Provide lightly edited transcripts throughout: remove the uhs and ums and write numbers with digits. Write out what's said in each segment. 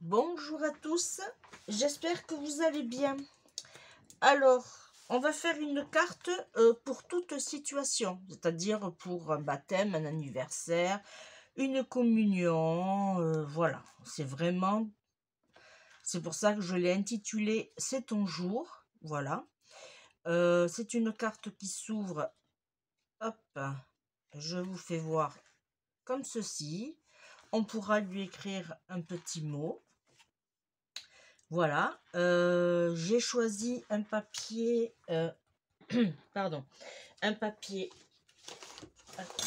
Bonjour à tous, j'espère que vous allez bien. Alors, on va faire une carte pour toute situation, c'est-à-dire pour un baptême, un anniversaire, une communion, voilà. C'est pour ça que je l'ai intitulé « C'est ton jour », voilà. C'est une carte qui s'ouvre, hop, je vous fais voir comme ceci. On pourra lui écrire un petit mot. Voilà, j'ai choisi un papier, pardon, un papier,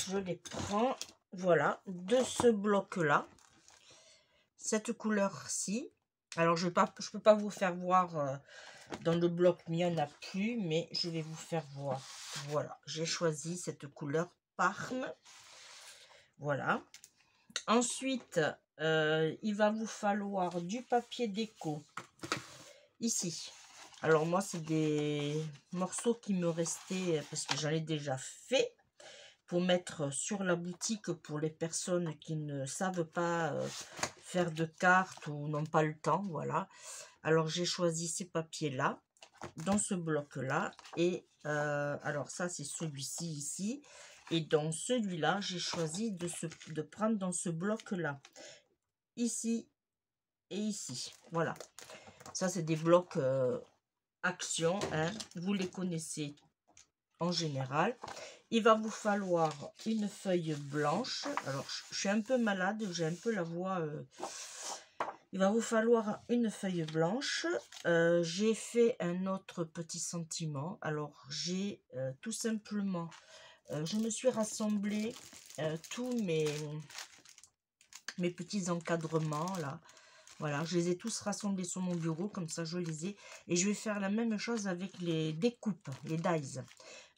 je les prends, voilà, de ce bloc-là, cette couleur-ci. Alors, je peux pas vous faire voir dans le bloc, il n'y en a plus, mais je vais vous faire voir. Voilà, j'ai choisi cette couleur Parme. Voilà. Ensuite, il va vous falloir du papier déco. Ici. Alors moi, c'est des morceaux qui me restaient parce que j'en ai déjà fait pour mettre sur la boutique pour les personnes qui ne savent pas faire de cartes ou n'ont pas le temps. Voilà. Alors j'ai choisi ces papiers-là dans ce bloc-là. Et alors ça, c'est celui-ci ici. Et dans celui-là, j'ai choisi de prendre dans ce bloc-là. Ici et ici. Voilà. Ça, c'est des blocs action, hein, vous les connaissez en général. Il va vous falloir une feuille blanche. Alors, je suis un peu malade, j'ai un peu la voix. Il va vous falloir une feuille blanche. J'ai fait un autre petit sentiment. Alors, j'ai tout simplement, je me suis rassemblé tous mes petits encadrements là. Voilà, je les ai tous rassemblés sur mon bureau, comme ça je les ai. Et je vais faire la même chose avec les découpes, les dies.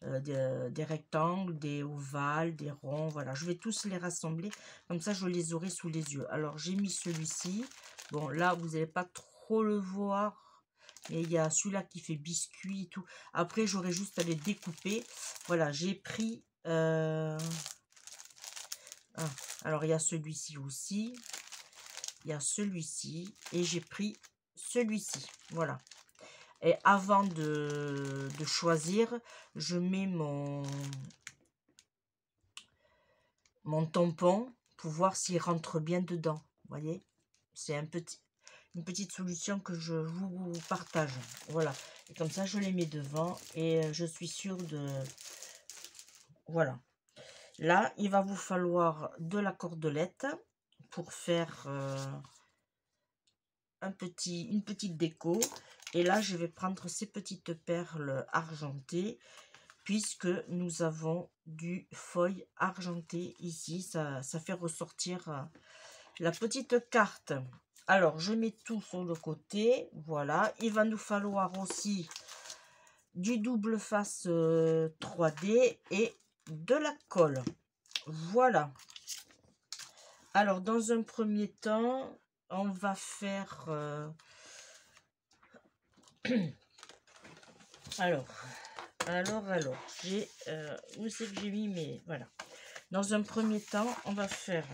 Des rectangles, des ovales, des ronds, voilà. Je vais tous les rassembler, comme ça je les aurai sous les yeux. Alors j'ai mis celui-ci. Bon, là, vous n'allez pas trop le voir. Mais il y a celui-là qui fait biscuit et tout. Après, j'aurai juste à les découper. Voilà, j'ai pris... alors, il y a celui-ci aussi. Il y a celui-ci et j'ai pris celui-ci. Voilà. Et avant de choisir, je mets mon tampon pour voir s'il rentre bien dedans. Vous voyez, c'est une petite solution que je vous partage. Voilà. Et comme ça, je les mets devant et je suis sûre de... Voilà. Là, il va vous falloir de la cordelette pour faire... une petite déco. Et là, je vais prendre ces petites perles argentées, puisque nous avons du feuille argenté ici. Ça fait ressortir la petite carte. Alors, je mets tout sur le côté. Voilà. Il va nous falloir aussi du double face 3D et de la colle. Voilà. Alors, dans un premier temps, on va faire... alors, j'ai... où c'est que j'ai mis mes... Voilà. Dans un premier temps, on va faire...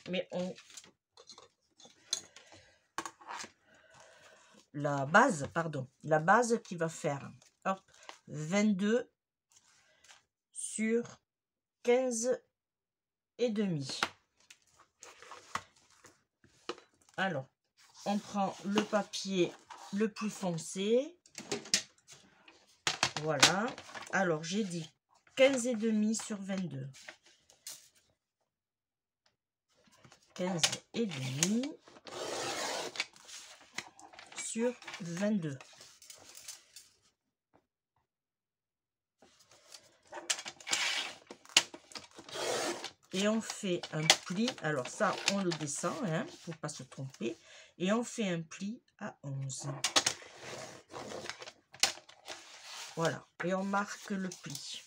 Mais on... La base, pardon. La base qui va faire... Hop, 22 sur 15 et demi. Alors, on prend le papier le plus foncé. Voilà. Alors, j'ai dit 15 et demi sur 22. 15 et demi sur 22. Et on fait un pli. Alors ça, on le descend, hein, pour pas se tromper. Et on fait un pli à 11. Voilà. Et on marque le pli.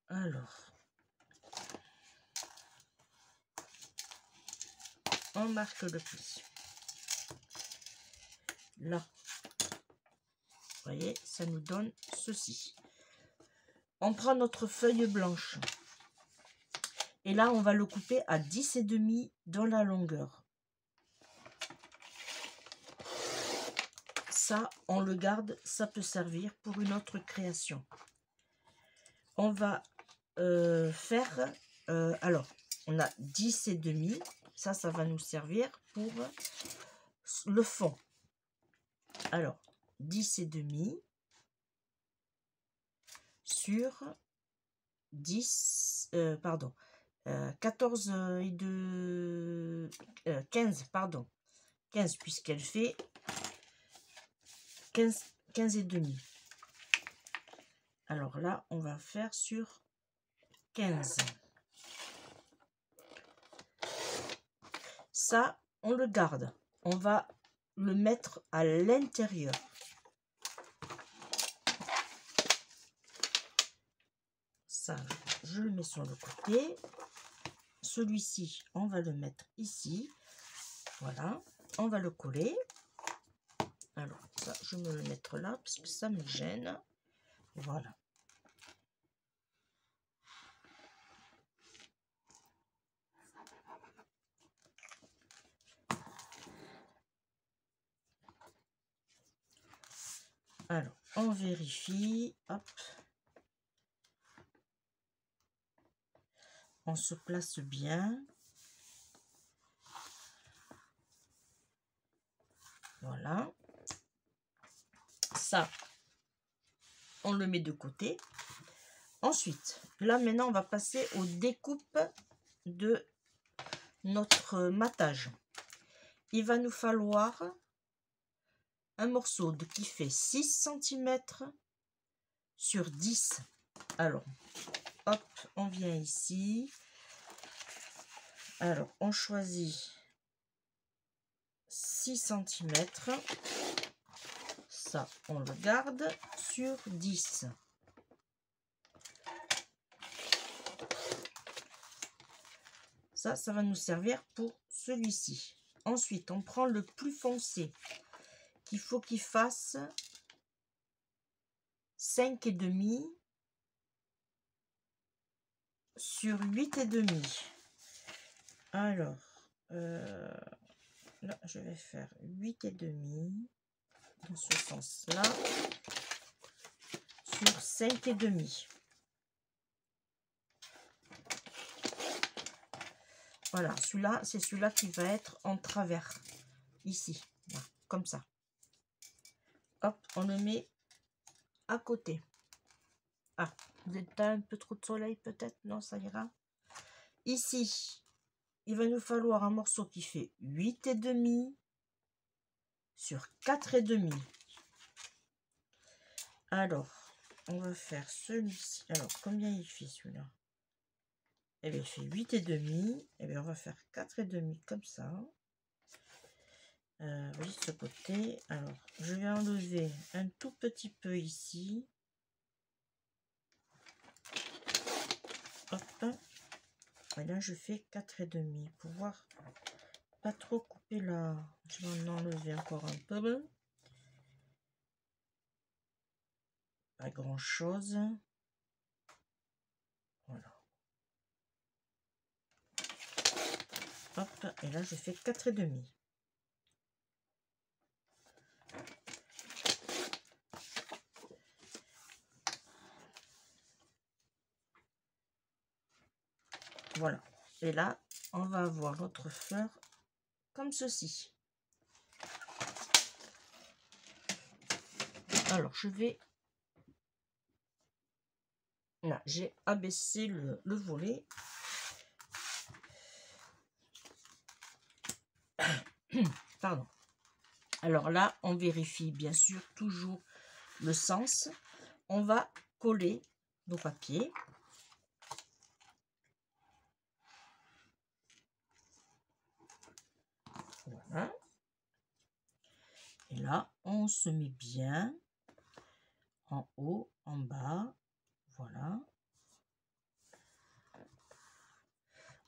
Alors. On marque le pli. Là. Vous voyez, ça nous donne ceci. On prend notre feuille blanche. Et là, on va le couper à 10,5 dans la longueur. Ça, on le garde, ça peut servir pour une autre création. On va faire, alors, on a 10,5, ça va nous servir pour le fond. Alors, 10,5 sur 10, pardon, 14 et 2, 15, pardon, 15 puisqu'elle fait 15,5. Alors là, on va faire sur 15. Ça, on le garde. On va le mettre à l'intérieur. Ça, je le mets sur le côté. Celui-ci, on va le mettre ici. Voilà. On va le coller. Alors, ça, je vais me le mettre là parce que ça me gêne. Voilà. Alors, on vérifie. Hop. On se place bien. Voilà. Ça, on le met de côté. Ensuite, là maintenant, on va passer aux découpes de notre matage. Il va nous falloir un morceau qui fait 6 cm sur 10. Alors, hop, on vient ici. Alors, on choisit 6 cm. Ça, on le garde sur 10. Ça va nous servir pour celui-ci. Ensuite, on prend le plus foncé qu'il faut qu'il fasse 5,5 sur 8,5. Alors, là, je vais faire 8,5 dans ce sens-là sur 5,5. Voilà, celui-là, c'est celui-là qui va être en travers, ici, là, comme ça. Hop, on le met à côté. Ah, vous êtes un peu trop de soleil peut-être? Non, ça ira. Ici, il va nous falloir un morceau qui fait 8,5 sur 4,5. Alors, on va faire celui-ci. Alors, combien il fait celui-là? Eh bien, il fait 8,5. Eh bien, on va faire 4,5 comme ça. Oui, ce côté. Alors, je vais enlever un tout petit peu ici. Hop. Et là, je fais 4,5 pour pouvoir pas trop couper là. Je vais en enlever encore un peu. Pas grand chose. Voilà. Hop. Et là, je fais 4,5. Voilà. Et là, on va avoir notre fleur comme ceci. Alors, je vais... Là, j'ai abaissé le volet. Pardon. Alors là, on vérifie bien sûr toujours le sens. On va coller nos papiers. Voilà. Et là, on se met bien en haut, en bas. Voilà.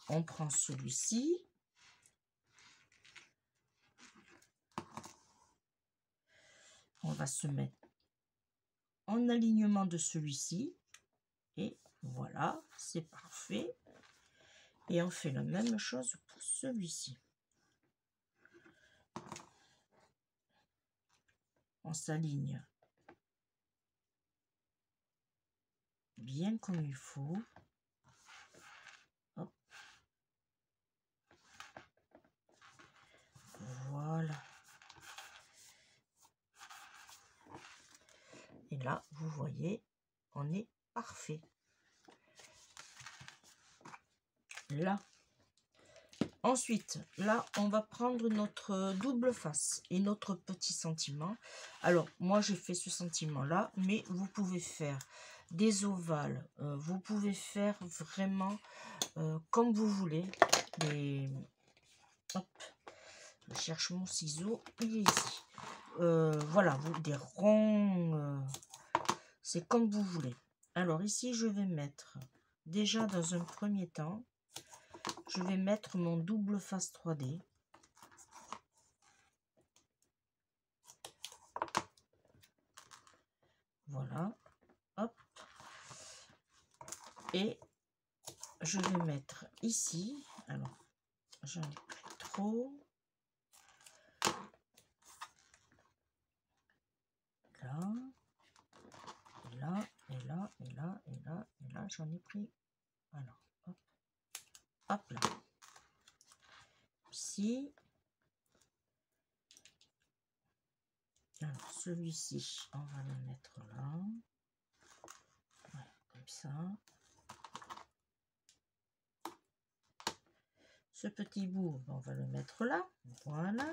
On prend celui-ci. On va se mettre en alignement de celui-ci. Et voilà, c'est parfait. Et on fait la même chose pour celui-ci. On s'aligne bien comme il faut. Hop. Voilà. Et là, vous voyez, on est parfait. Là. Ensuite, là, on va prendre notre double face et notre petit sentiment. Alors, moi, j'ai fait ce sentiment-là, mais vous pouvez faire des ovales. Vous pouvez faire vraiment comme vous voulez. Des... Hop, je cherche mon ciseau. Il est ici. Voilà, des ronds. C'est comme vous voulez. Alors, ici, je vais mettre, déjà dans un premier temps, je vais mettre mon double face 3D. Voilà. Hop. Et je vais mettre ici. Alors, j'en ai pris trop. Là. Et là, et là, et là, et là, et là, j'en ai pris. Alors, hop. Hop là. Ici. Alors, celui-ci, on va le mettre là. Ouais, comme ça. Ce petit bout, on va le mettre là. Voilà.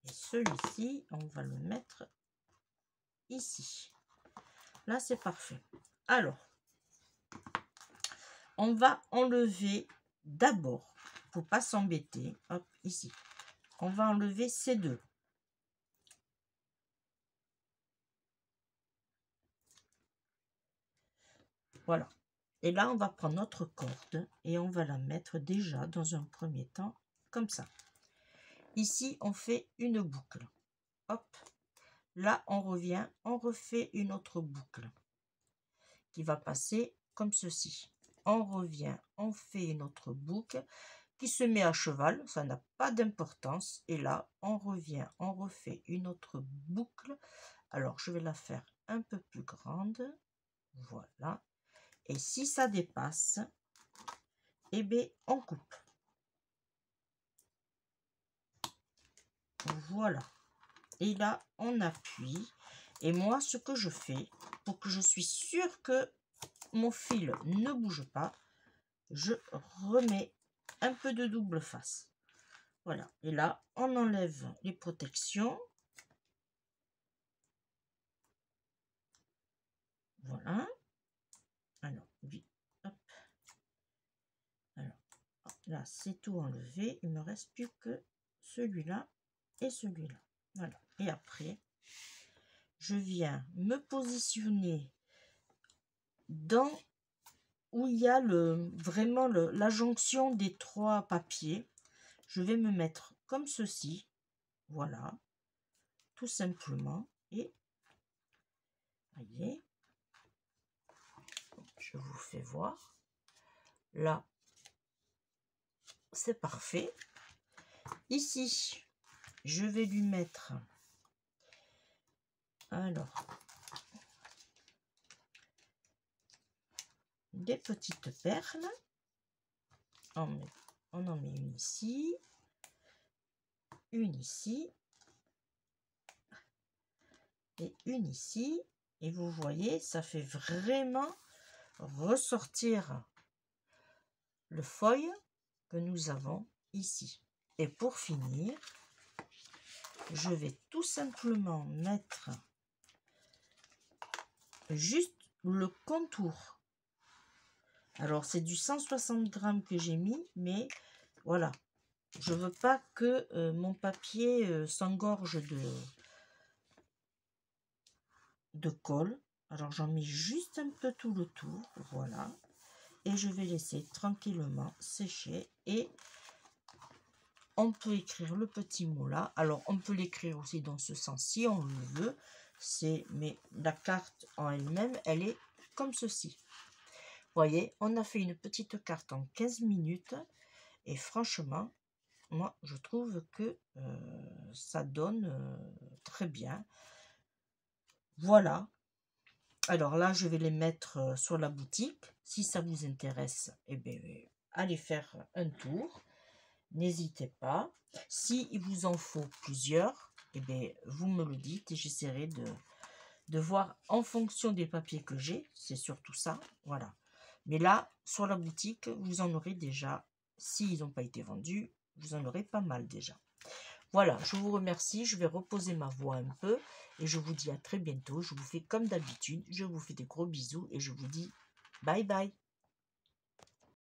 Et celui-ci, on va le mettre ici. Là, c'est parfait. Alors, on va enlever d'abord, pour pas s'embêter, hop, ici. On va enlever ces deux. Voilà. Et là, on va prendre notre corde et on va la mettre déjà dans un premier temps comme ça. Ici, on fait une boucle. Hop. Là, on revient, on refait une autre boucle qui va passer comme ceci. On revient, on fait une autre boucle qui se met à cheval, ça n'a pas d'importance. Et là, on revient, on refait une autre boucle. Alors, je vais la faire un peu plus grande. Voilà. Et si ça dépasse, eh bien, on coupe. Voilà. Et là, on appuie. Et moi, ce que je fais, pour que je suis sûre que mon fil ne bouge pas, je remets un peu de double face. Voilà. Et là, on enlève les protections. Voilà. Alors, oui. Hop. Alors, là, c'est tout enlevé. Il me reste plus que celui-là et celui-là. Voilà. Et après, je viens me positionner dans où il y a vraiment la jonction des trois papiers. Je vais me mettre comme ceci. Voilà. Tout simplement. Et voyez, je vous fais voir. Là, c'est parfait. Ici, je vais lui mettre, alors, des petites perles. On en met une ici, une ici, et une ici. Et vous voyez, ça fait vraiment ressortir le foil que nous avons ici. Et pour finir, je vais tout simplement mettre juste le contour. Alors c'est du 160 grammes que j'ai mis, mais voilà, je veux pas que mon papier s'engorge de colle. Alors j'en mets juste un peu tout le tour, voilà, et je vais laisser tranquillement sécher. Et on peut écrire le petit mot là. Alors on peut l'écrire aussi dans ce sens si on le veut. Mais la carte en elle-même, elle est comme ceci. voyez, on a fait une petite carte en 15 minutes. Et franchement, moi, je trouve que ça donne très bien. Voilà. Alors là, je vais les mettre sur la boutique. Si ça vous intéresse, eh bien, allez faire un tour. N'hésitez pas. Si il vous en faut plusieurs, eh bien, vous me le dites et j'essaierai de voir en fonction des papiers que j'ai. C'est surtout ça. Voilà. Mais là, sur la boutique, vous en aurez déjà. S'ils n'ont pas été vendus, vous en aurez pas mal déjà. Voilà, je vous remercie. Je vais reposer ma voix un peu. Et je vous dis à très bientôt. Je vous fais comme d'habitude. Je vous fais des gros bisous. Et je vous dis bye bye.